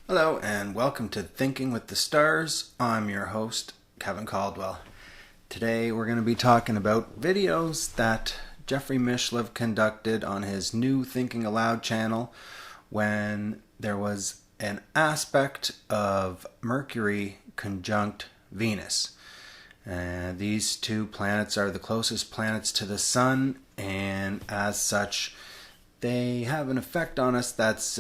Hello and welcome to Thinking with the Stars. I'm your host, Kevin Caldwell. Today we're going to be talking about videos that Jeffrey Mishlove conducted on his new Thinking Aloud channel when there was an aspect of Mercury conjunct Venus. These two planets are the closest planets to the Sun, and as such, they have an effect on us that's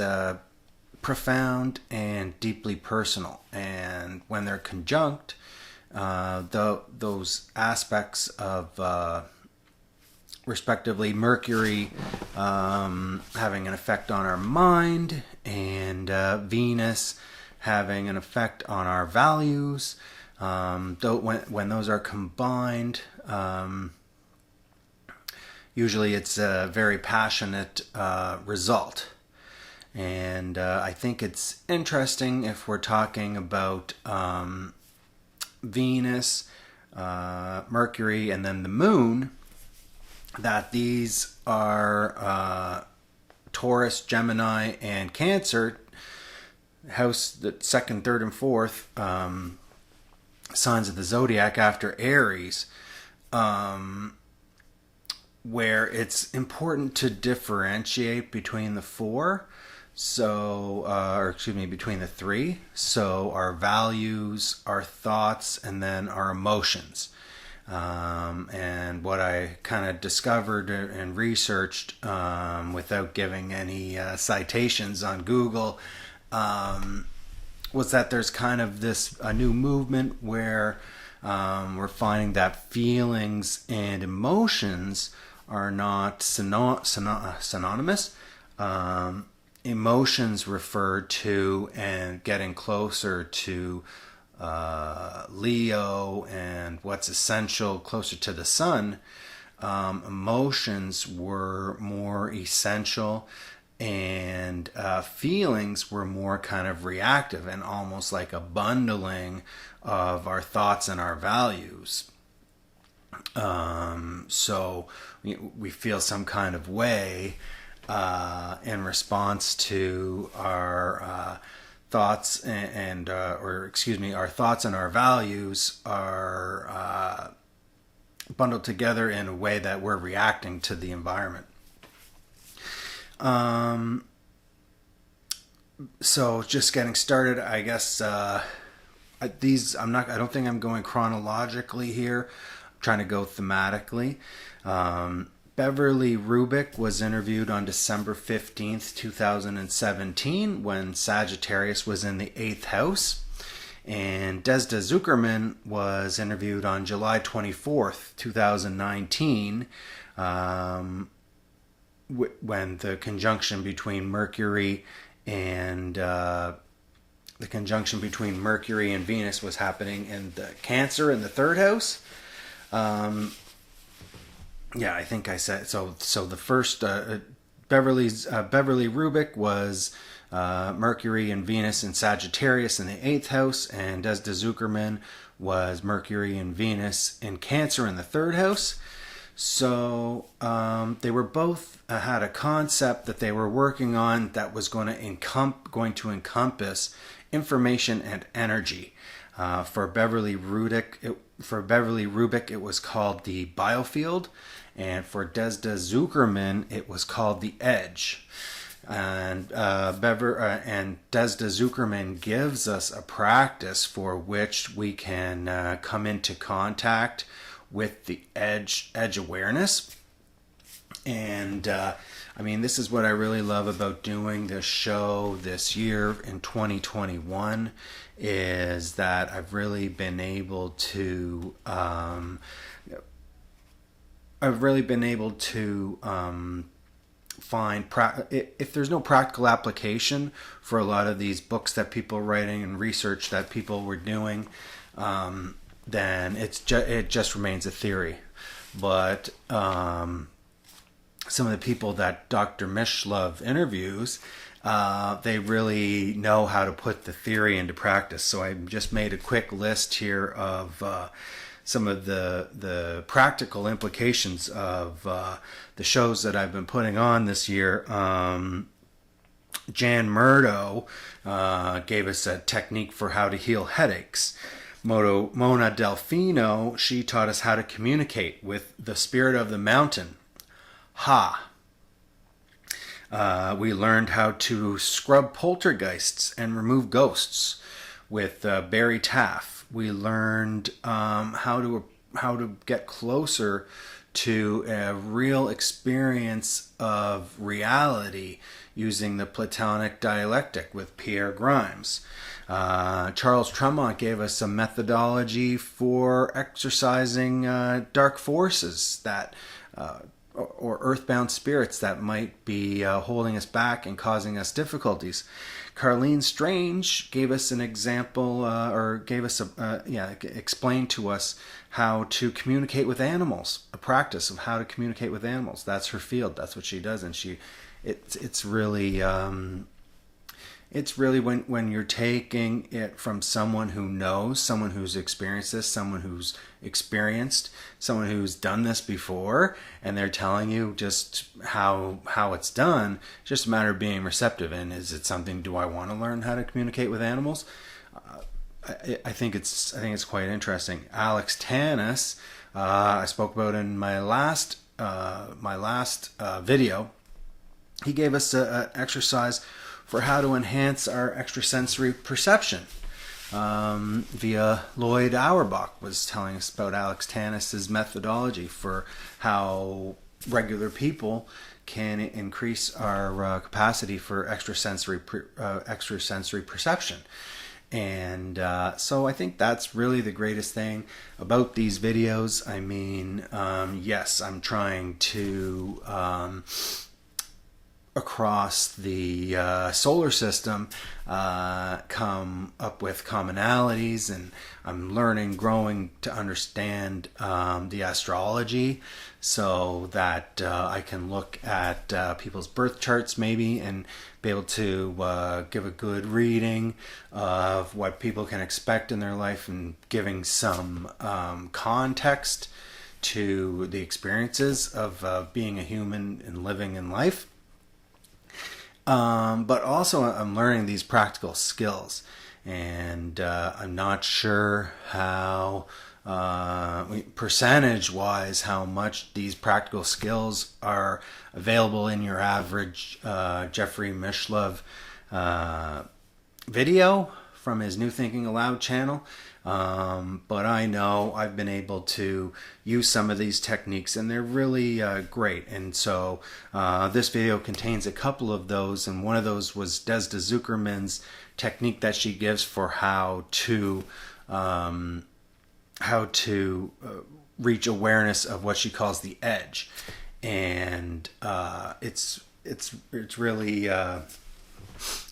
profound and deeply personal. And when they're conjunct, those aspects of respectively Mercury having an effect on our mind and Venus having an effect on our values, when those are combined, usually it's a very passionate result. And I think it's interesting if we're talking about Venus, Mercury, and then the Moon, that these are Taurus, Gemini, and Cancer, house the second, third, and fourth signs of the zodiac after Aries, where it's important to differentiate between the four. Between the three. So our values, our thoughts, and then our emotions. And what I kind of discovered and researched without giving any citations on Google was that there's kind of a new movement where we're finding that feelings and emotions are not synonymous. Emotions refer to and getting closer to Leo and what's essential, closer to the Sun. Emotions were more essential, and feelings were more kind of reactive and almost like a bundling of our thoughts and our values. So we feel some kind of way in response to our thoughts our thoughts and our values are bundled together in a way that we're reacting to the environment. So just getting started, I guess I don't think I'm going chronologically here. I'm trying to go thematically. Beverly Rubik was interviewed on December 15th, 2017 when Sagittarius was in the 8th house. And Desda Zuckerman was interviewed on July 24th, 2019 when the conjunction between Mercury and Venus was happening in the Cancer in the 3rd house. Yeah, I think I said so. So the first Beverly Rubik was Mercury and Venus and Sagittarius in the 8th house, and Desda Zuckerman was Mercury and Venus in Cancer in the 3rd house. So they were both had a concept that they were working on that was going to encompass information and energy. For Beverly Rubik, it was called the biofield, and for Desda Zuckerman, it was called the edge. And Desda Zuckerman gives us a practice for which we can come into contact with the edge awareness. And this is what I really love about doing this show this year in 2021, is that I've really been able to find if there's no practical application for a lot of these books that people are writing and research that people were doing, then it just remains a theory. But some of the people that Dr. Mishlove interviews, they really know how to put the theory into practice. So I just made a quick list here of some of the practical implications of the shows that I've been putting on this year. Jan Murdo gave us a technique for how to heal headaches. Mona Delfino, she taught us how to communicate with the spirit of the mountain. Ha. We learned how to scrub poltergeists and remove ghosts with Barry Taff. We learned how to get closer to a real experience of reality using the Platonic dialectic with Pierre Grimes. Charles Tremont gave us a methodology for exorcising dark forces that or earthbound spirits that might be holding us back and causing us difficulties. Carlene Strange gave us an example, or gave us explained to us how to communicate with animals, a practice of how to communicate with animals. That's her field. That's what she does, and it's really when you're taking it from someone who knows, someone who's experienced this, someone who's done this before, and they're telling you just how it's done. It's just a matter of being receptive. And is it something? Do I want to learn how to communicate with animals? I think it's quite interesting. Alex Tanis, I spoke about in my last video. He gave us an exercise for how to enhance our extrasensory perception. Via Lloyd Auerbach was telling us about Alex Tanis's methodology for how regular people can increase our capacity for extrasensory perception. And so I think that's really the greatest thing about these videos. I mean, yes, I'm trying to across the solar system come up with commonalities, and I'm growing to understand the astrology, so that I can look at people's birth charts maybe and be able to give a good reading of what people can expect in their life, and giving some context to the experiences of being a human and living in life. But also I'm learning these practical skills, and I'm not sure how, percentage-wise, how much these practical skills are available in your average Jeffrey Mishlove video from his New Thinking Aloud channel. But I know I've been able to use some of these techniques, and they're really great. And so this video contains a couple of those, and one of those was Desda Zuckerman's technique that she gives for how to reach awareness of what she calls the edge. And it's really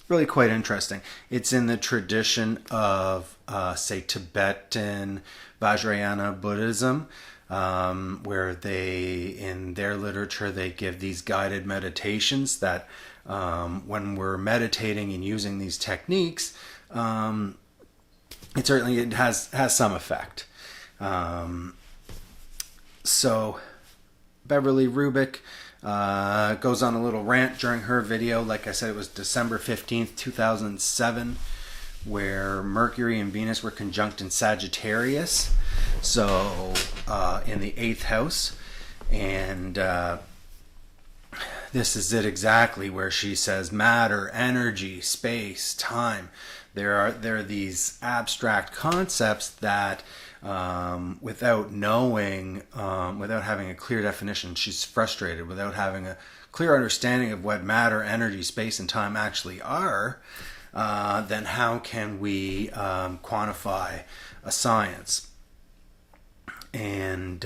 really quite interesting. It's in the tradition of, say, Tibetan Vajrayana Buddhism, where in their literature, they give these guided meditations that when we're meditating and using these techniques, it has some effect. So Beverly Rubik goes on a little rant during her video. Like I said, it was December 15th, 2007, where Mercury and Venus were conjunct in Sagittarius, so in the 8th house. And this is it exactly, where she says matter, energy, space, time. There are these abstract concepts that without knowing, without having a clear definition, she's frustrated. Without having a clear understanding of what matter, energy, space, and time actually are, then how can we quantify a science? And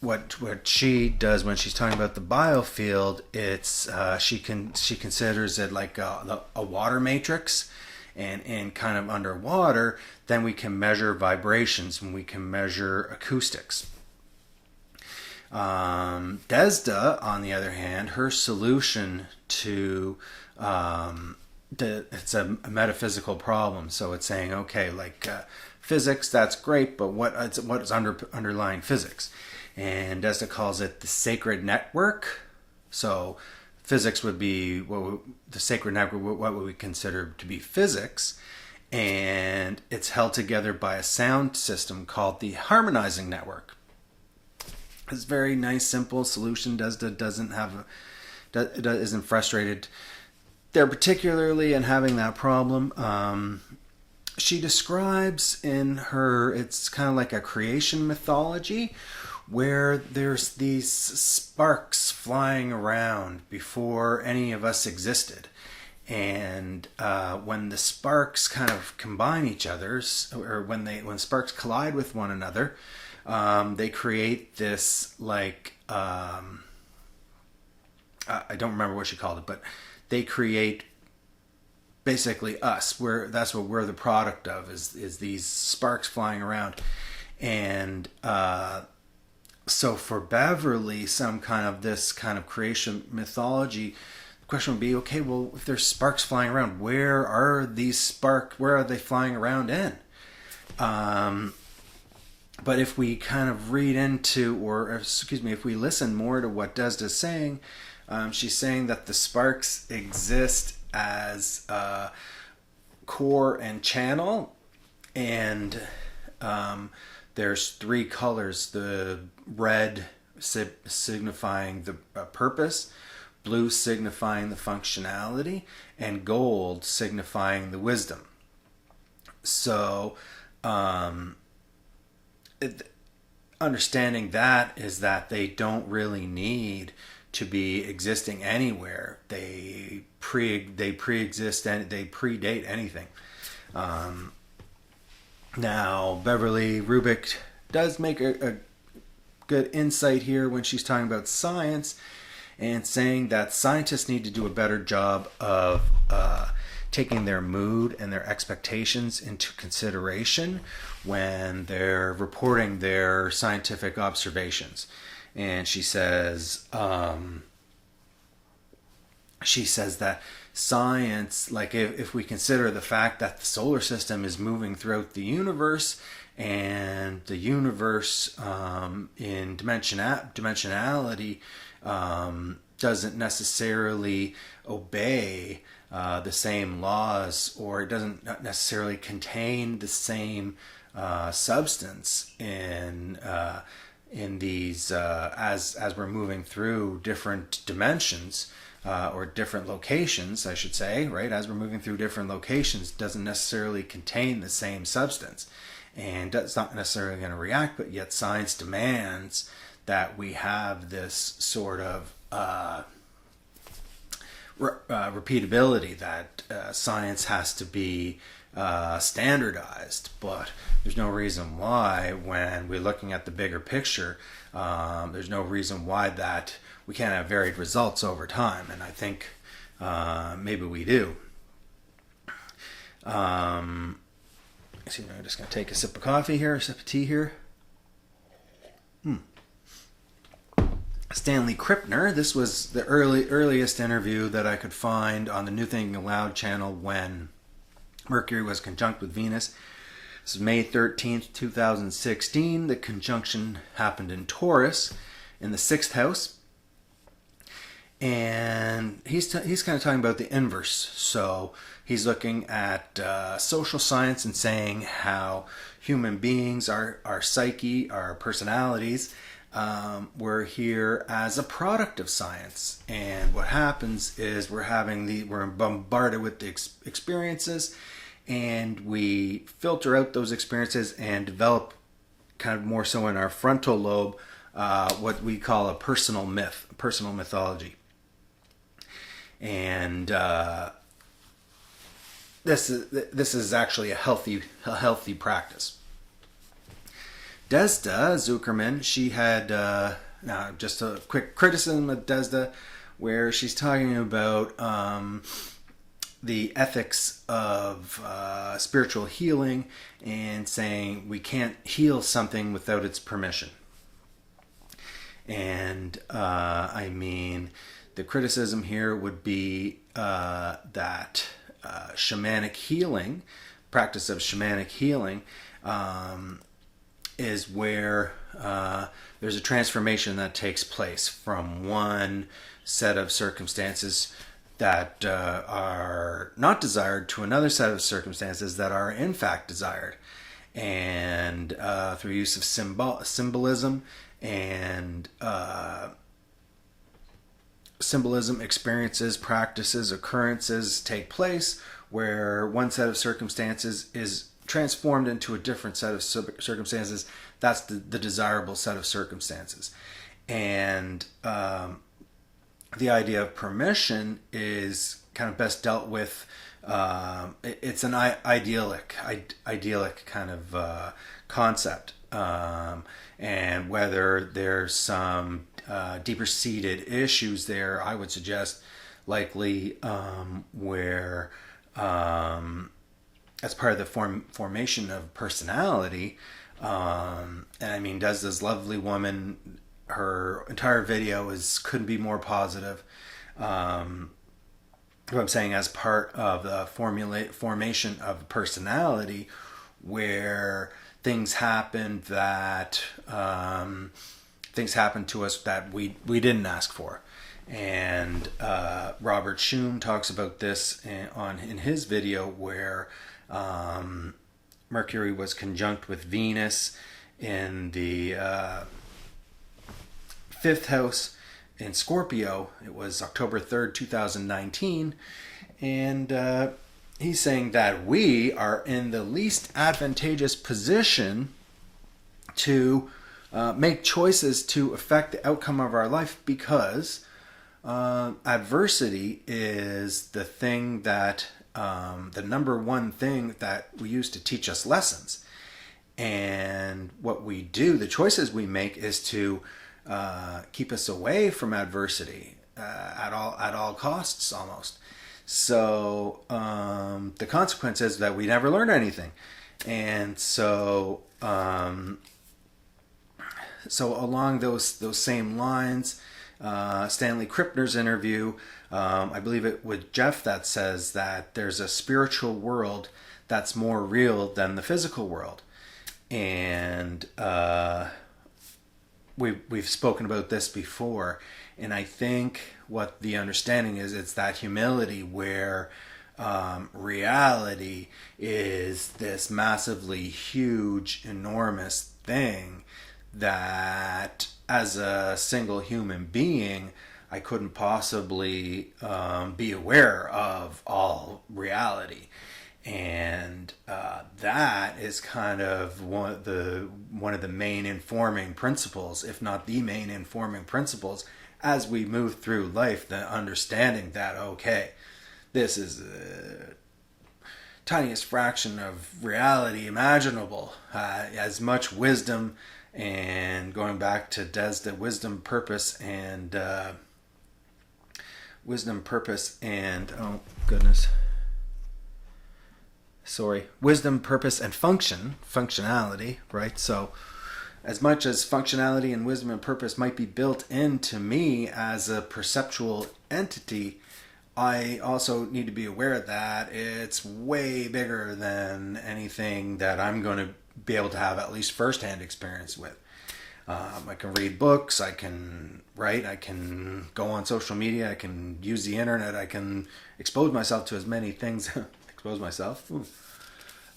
what she does when she's talking about the biofield, it's she considers it like a water matrix. And kind of underwater, then we can measure vibrations and we can measure acoustics. Desda, on the other hand, her solution to it's a metaphysical problem. So it's saying, okay, like physics, that's great, but what is underlying physics? And Desda calls it the sacred network. So physics would be the sacred network, what would we consider to be physics, and it's held together by a sound system called the harmonizing network. It's a very nice, simple solution. Desda isn't frustrated there particularly in having that problem. She describes in her, it's kind of like a creation mythology, where there's these sparks flying around before any of us existed. And when the sparks kind of combine each other, or when sparks collide with one another, they create this, like, I don't remember what she called it, but they create basically us. That's what we're the product of, is these sparks flying around. And so for Beverly, this kind of creation mythology, the question would be, okay, well, if there's sparks flying around, where are they flying around in? But if we kind of read into, if we listen more to what Desda's saying, she's saying that the sparks exist as core and channel, and there's three colors: the red signifying the purpose, blue signifying the functionality, and gold signifying the wisdom. So understanding that is that they don't really need to be existing anywhere. They pre-exist and they predate anything. Now, Beverly Rubik does make a good insight here when she's talking about science and saying that scientists need to do a better job of taking their mood and their expectations into consideration when they're reporting their scientific observations. And she says that science, like if we consider the fact that the solar system is moving throughout the universe, and the universe in dimensionality doesn't necessarily obey the same laws, or it doesn't necessarily contain the same substance in these as we're moving through different dimensions, or different locations, I should say, right? As we're moving through different locations, doesn't necessarily contain the same substance, and it's not necessarily going to react, but yet science demands that we have this sort of repeatability, that science has to be standardized. But there's no reason why, when we're looking at the bigger picture, there's no reason why that we can't have varied results over time. And I think maybe we do. I'm just going to take a sip of coffee here, a sip of tea here. Stanley Kripner. This was the earliest interview that I could find on the New Thinking Aloud channel when Mercury was conjunct with Venus. This is May 13th, 2016. The conjunction happened in Taurus in the 6th house. And he's kind of talking about the inverse. So he's looking at social science and saying how human beings, our psyche, our personalities, we're here as a product of science. And what happens is we're bombarded with the experiences, and we filter out those experiences and develop, kind of more so in our frontal lobe, what we call a personal myth, a personal mythology. And this is actually a healthy practice. Desda Zuckerman, she had just a quick criticism of Desda, where she's talking about the ethics of spiritual healing, and saying we can't heal something without its permission. And I mean, the criticism here would be that shamanic healing, practice of shamanic healing, is where there's a transformation that takes place from one set of circumstances that are not desired to another set of circumstances that are in fact desired. And through use of symbolism and symbolism, experiences, practices, occurrences take place where one set of circumstances is transformed into a different set of circumstances. That's the desirable set of circumstances. And the idea of permission is kind of best dealt with. It's an idyllic kind of concept, and whether there's some deeper seated issues there, I would suggest likely where as part of the formation of personality. And I mean, does this lovely woman, her entire video couldn't be more positive. What I'm saying, as part of the formation of personality, where things happen to us that we didn't ask for. And Robert Schoon talks about this in his video, where Mercury was conjunct with Venus in the 5th house in Scorpio. It was October 3rd, 2019. And he's saying that we are in the least advantageous position to make choices to affect the outcome of our life, because adversity is the thing that the number one thing that we use to teach us lessons. And what we do, the choices we make, is to keep us away from adversity at all costs, almost. So the consequence is that we never learn anything. And so along those same lines, Stanley Kripner's interview, I believe it with Jeff, that says that there's a spiritual world that's more real than the physical world. And we've spoken about this before, and I think what the understanding is, it's that humility where reality is this massively huge, enormous thing that as a single human being, I couldn't possibly be aware of all reality. And that is kind of one of the main informing principles, if not the main informing principles, as we move through life, the understanding that, okay, this is the tiniest fraction of reality imaginable. As much wisdom, and going back to Desda, wisdom, purpose, and oh goodness. Wisdom, purpose, and functionality, right? So as much as functionality and wisdom and purpose might be built into me as a perceptual entity, I also need to be aware that it's way bigger than anything that I'm going to be able to have at least first-hand experience with. I can read books, I can write, I can go on social media, I can use the internet, I can expose myself to as many things. Expose myself?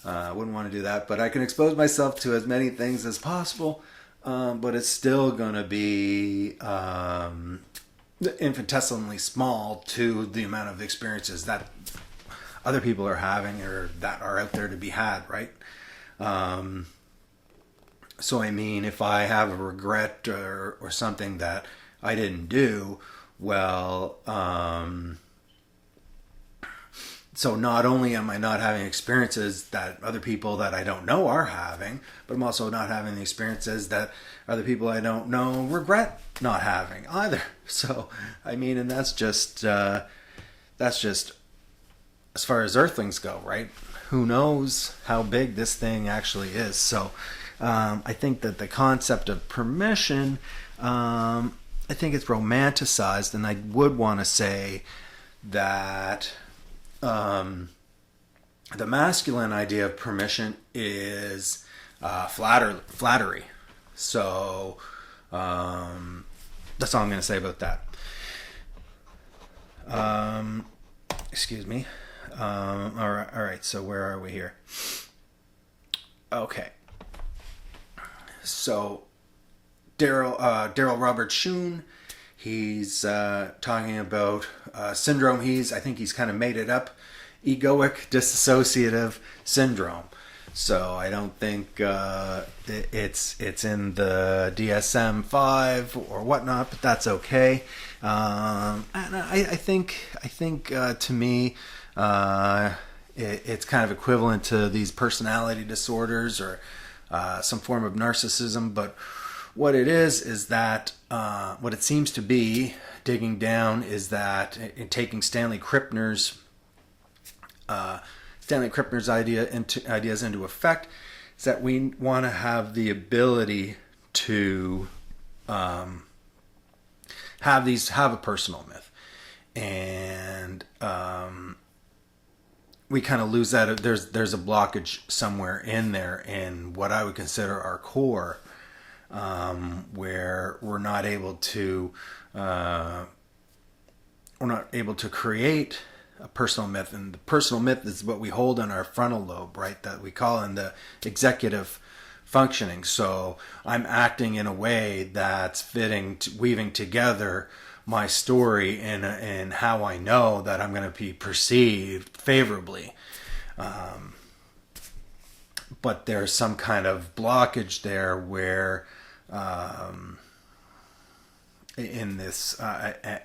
I wouldn't want to do that, but I can expose myself to as many things as possible, but it's still going to be infinitesimally small to the amount of experiences that other people are having or that are out there to be had, right? So I mean, if I have a regret or something that I didn't do, well, so not only am I not having experiences that other people that I don't know are having, but I'm also not having the experiences that other people I don't know regret not having either. So, I mean, and that's just as far as earthlings go, right? Who knows how big this thing actually is. So, I think that the concept of permission, I think it's romanticized, and I would want to say that the masculine idea of permission is flattery. So that's all I'm going to say about that. Excuse me. All right. So where are we here? Okay. So Darryl Robert Schoon, he's talking about syndrome. I think he's kind of made it up, egoic dissociative syndrome. So I don't think it's in the DSM-5 or whatnot, but that's okay. And I think to me, it's kind of equivalent to these personality disorders or some form of narcissism. But what it is that what it seems to be, digging down, is that in taking Stanley Kripner's ideas into effect, is that we want to have the ability to have a personal myth, and we kind of lose that. There's a blockage somewhere in there in what I would consider our core, where we're not able to create a personal myth. And the personal myth is what we hold in our frontal lobe, right? That we call in the executive functioning. So I'm acting in a way that's weaving together my story in how I know that I'm going to be perceived favorably. But there's some kind of blockage there where in this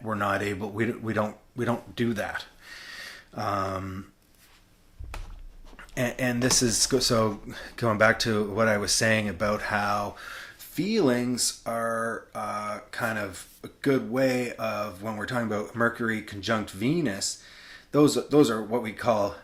we're not able, we don't do that. And this is so going back to what I was saying about how feelings are kind of a good way of, when we're talking about Mercury conjunct Venus, those are what we call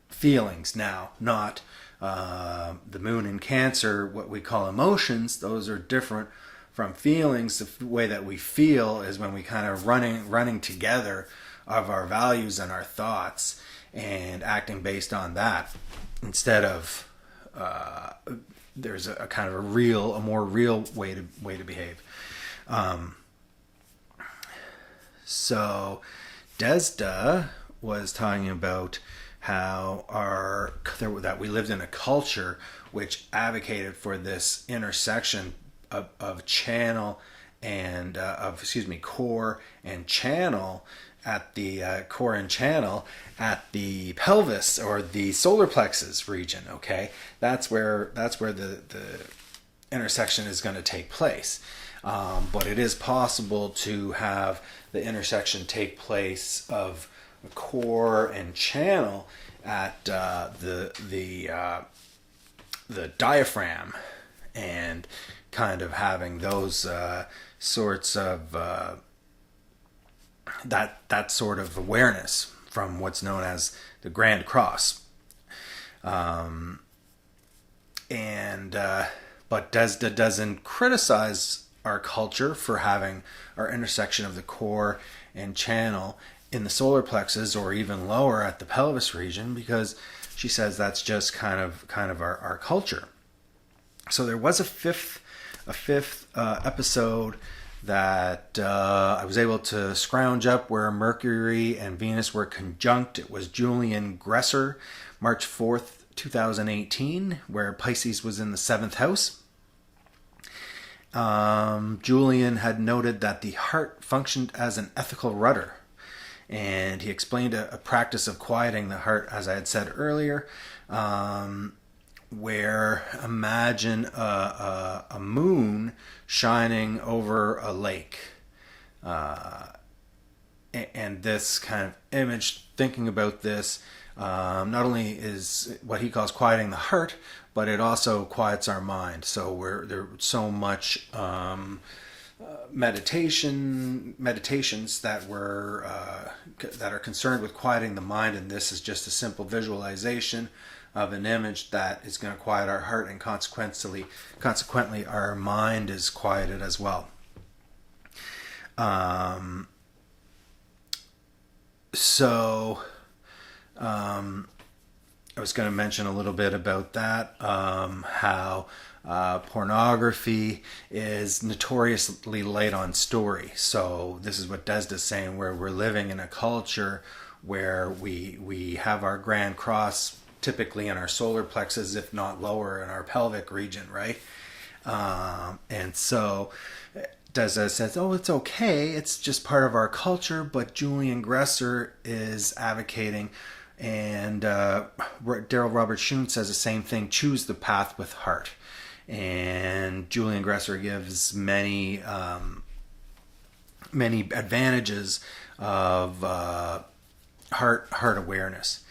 feelings now, not the moon in Cancer, what we call emotions. Those are different from feelings. The way that we feel is when we kind of running together of our values and our thoughts and acting based on that, instead of there's a kind of a more real way to behave. So Desda was talking about how that we lived in a culture which advocated for this intersection of channel and core and channel at the core and channel at the pelvis or the solar plexus region. Okay, that's where the intersection is going to take place. But it is possible to have the intersection take place of core and channel at the diaphragm, and kind of having those sorts of that sort of awareness from what's known as the Grand Cross. But Desda doesn't criticize our culture for having our intersection of the core and channel in the solar plexus or even lower at the pelvis region, because she says that's just kind of our culture. So there was a fifth episode that I was able to scrounge up where Mercury and Venus were conjunct. It was Julian Gresser, March 4th, 2018, where Pisces was in the 7th house. Julian had noted that the heart functioned as an ethical rudder, and he explained a practice of quieting the heart, as I had said earlier, where imagine a moon shining over a lake. And this kind of image, thinking about this, not only is what he calls quieting the heart, but it also quiets our mind. So there's so much meditations that are concerned with quieting the mind, and this is just a simple visualization of an image that is going to quiet our heart, and consequently our mind is quieted as well. I was going to mention a little bit about that, how pornography is notoriously light on story. So this is what Desda's saying, where we're living in a culture where we have our grand cross typically in our solar plexus, if not lower in our pelvic region, right? And so Desda says, oh, it's okay, it's just part of our culture, but Julian Gresser is advocating, and Darryl Robert Schoon says the same thing, choose the path with heart. And Julian Gresser gives many advantages of heart awareness.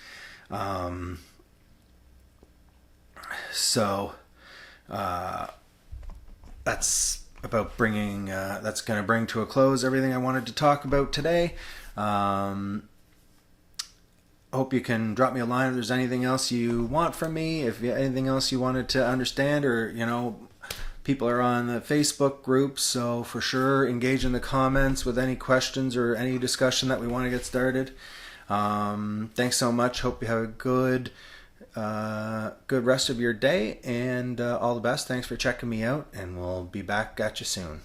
So that's about bringing. That's going to bring to a close everything I wanted to talk about today. Hope you can drop me a line if there's anything else you want from me, if anything else you wanted to understand, or people are on the Facebook group, so for sure engage in the comments with any questions or any discussion that we want to get started. Thanks so much. Hope you have a good rest of your day, and all the best. Thanks for checking me out, and we'll be back at you soon.